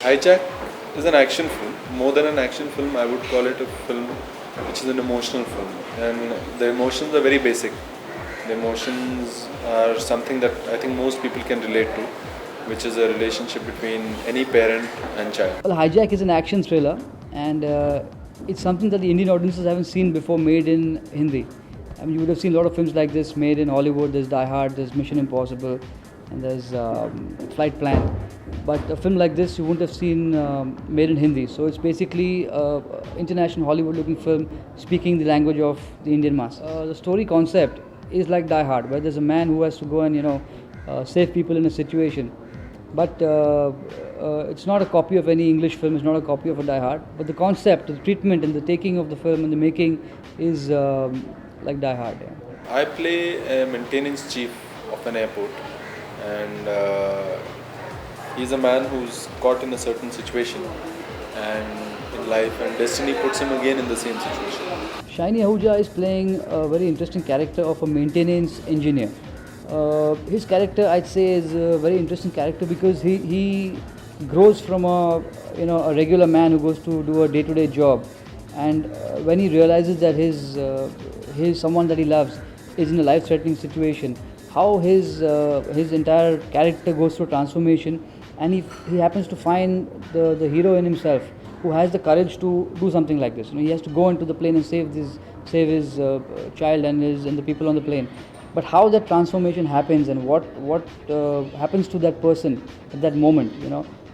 Hijack is an action film. More than an action film, I would call it a film which is an emotional film. And the emotions are very basic. The emotions are something that I think most people can relate to, which is a relationship between any parent and child. Well, Hijack is an action thriller, and it's something that the Indian audiences haven't seen before, made in Hindi. I mean, you would have seen a lot of films like this made in Hollywood. There's Die Hard, there's Mission Impossible, and there's Flight Plan. But a film like this you wouldn't have seen made in Hindi. So it's basically an international Hollywood-looking film speaking the language of the Indian mass. The story concept is like Die Hard, where there's a man who has to go and save people in a situation. But it's not a copy of any English film. It's not a copy of a Die Hard. But the concept, the treatment, and the taking of the film and the making is like Die Hard. Yeah. I play a maintenance chief of an airport, and he's a man who's caught in a certain situation and in life, and destiny puts him again in the same situation. Shiny Ahuja is playing a very interesting character of a maintenance engineer. His character, I'd say, is a very interesting character because he grows from a regular man who goes to do a day-to-day job, and when he realizes that his someone that he loves is in a life-threatening situation, how his entire character goes through transformation, and he happens to find the hero in himself who has the courage to do something like this. He has to go into the plane and save his child and the people on the plane. But how that transformation happens and what happens to that person at that moment,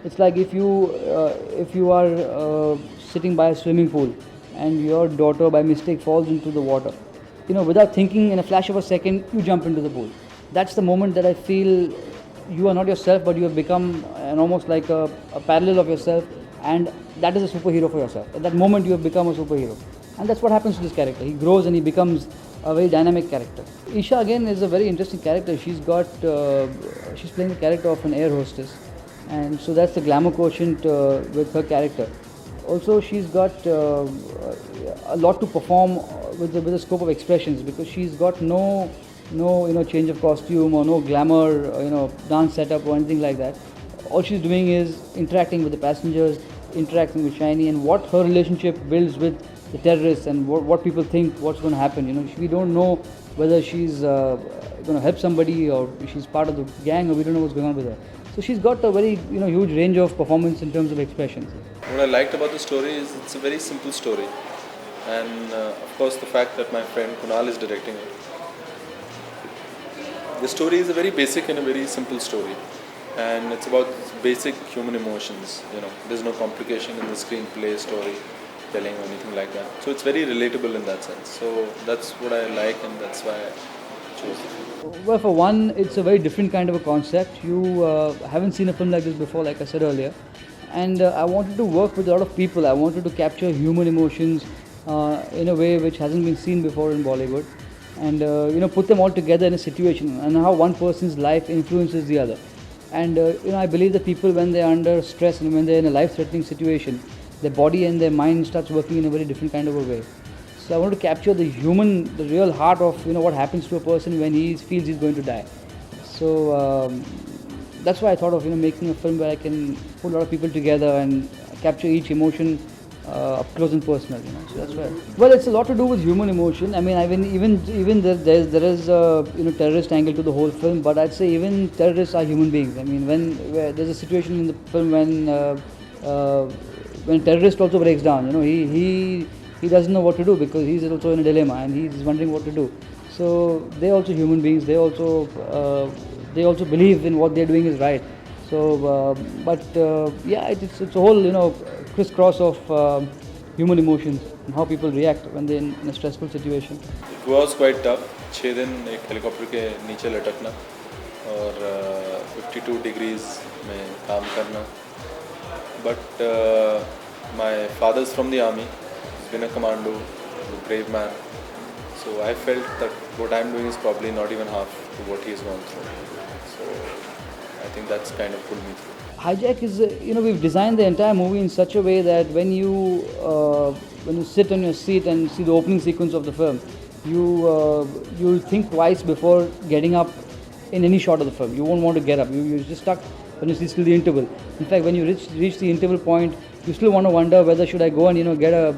it's like if you are sitting by a swimming pool and your daughter by mistake falls into the water, without thinking, in a flash of a second you jump into the pool. That's the moment that I feel you are not yourself, but you have become almost like a parallel of yourself, and that is a superhero for yourself. At that moment you have become a superhero, and that's what happens to this character. He grows and he becomes a very dynamic character. Isha again is a very interesting character. She's playing the character of an air hostess, and so that's the glamour quotient with her character. Also, she's got a lot to perform with the scope of expressions, because she's got no change of costume or no glamour dance setup or anything like that. All she's doing is interacting with the passengers, interacting with Shiny, and what her relationship builds with the terrorists and what people think what's going to happen. We don't know whether she's going to help somebody or she's part of the gang, or we don't know what's going on with her. So she's got a very huge range of performance in terms of expressions. What I liked about the story is it's a very simple story, and of course the fact that my friend Kunal is directing it. The story is a very basic and a very simple story, and it's about basic human emotions. There's no complication in the screenplay, story telling or anything like that. So it's very relatable in that sense. So that's what I like, and that's why I chose it. Well, for one, it's a very different kind of a concept. You haven't seen a film like this before, like I said earlier, and I wanted to work with a lot of people. I wanted to capture human emotions in a way which hasn't been seen before in Bollywood, and put them all together in a situation, and how one person's life influences the other. And I believe that people, when they're under stress and when they're in a life-threatening situation, their body and their mind starts working in a very different kind of a way. So I want to capture the real heart of what happens to a person when he feels he's going to die. So that's why I thought of making a film where I can put a lot of people together and capture each emotion up close and personal. So that's why. Well, it's a lot to do with human emotion. I mean, even there is a terrorist angle to the whole film, but I'd say even terrorists are human beings. I mean, where there's a situation in the film when a terrorist also breaks down, he doesn't know what to do, because he's also in a dilemma and he's wondering what to do. So they're also human beings. They also believe in what they're doing is right. So, it's a whole crisscross of human emotions and how people react when they're in a stressful situation. It was quite tough. 6 दिन एक helicopter के नीचे लटकना और 52 degrees में काम करना. But my father's from the army. He's been a commando, a brave man. So I felt that what I'm doing is probably not even half to what he's gone through. So I think that's kind of pulled me through. Hijack is, we've designed the entire movie in such a way that when you sit on your seat and see the opening sequence of the film, you'll think twice before getting up in any shot of the film. You won't want to get up. You're just stuck when you see till the interval. In fact, when you reach the interval point, you still want to wonder whether should I go and get a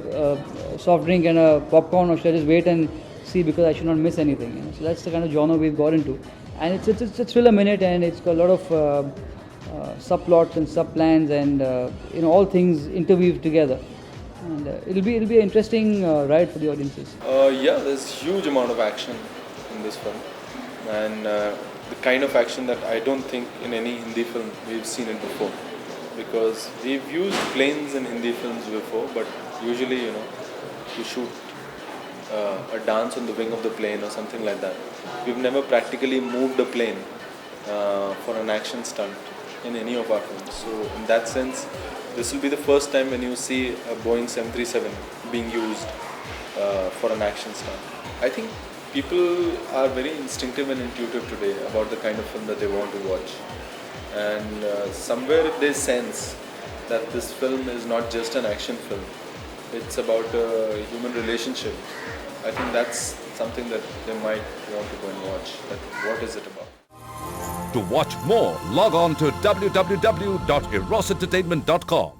soft drink and a popcorn, or should I just wait and see because I should not miss anything. So that's the kind of genre we've got into, and it's a thriller minute, and it's got a lot of subplots and subplans, and all things interweaved together. And it'll be an interesting ride for the audiences. Yeah, there's huge amount of action in this film, and the kind of action that I don't think in any Hindi film we've seen it before, because we've used planes in Hindi films before, but usually you shoot a dance on the wing of the plane or something like that. We've never practically moved a plane for an action stunt in any of our films. So in that sense, this will be the first time when you see a Boeing 737 being used for an action stunt. I think people are very instinctive and intuitive today about the kind of film that they want to watch. And somewhere they sense that this film is not just an action film. It's about a human relationship. I think that's something that they might want to go and watch. But what is it about? To watch more, log on to www.erosentertainment.com.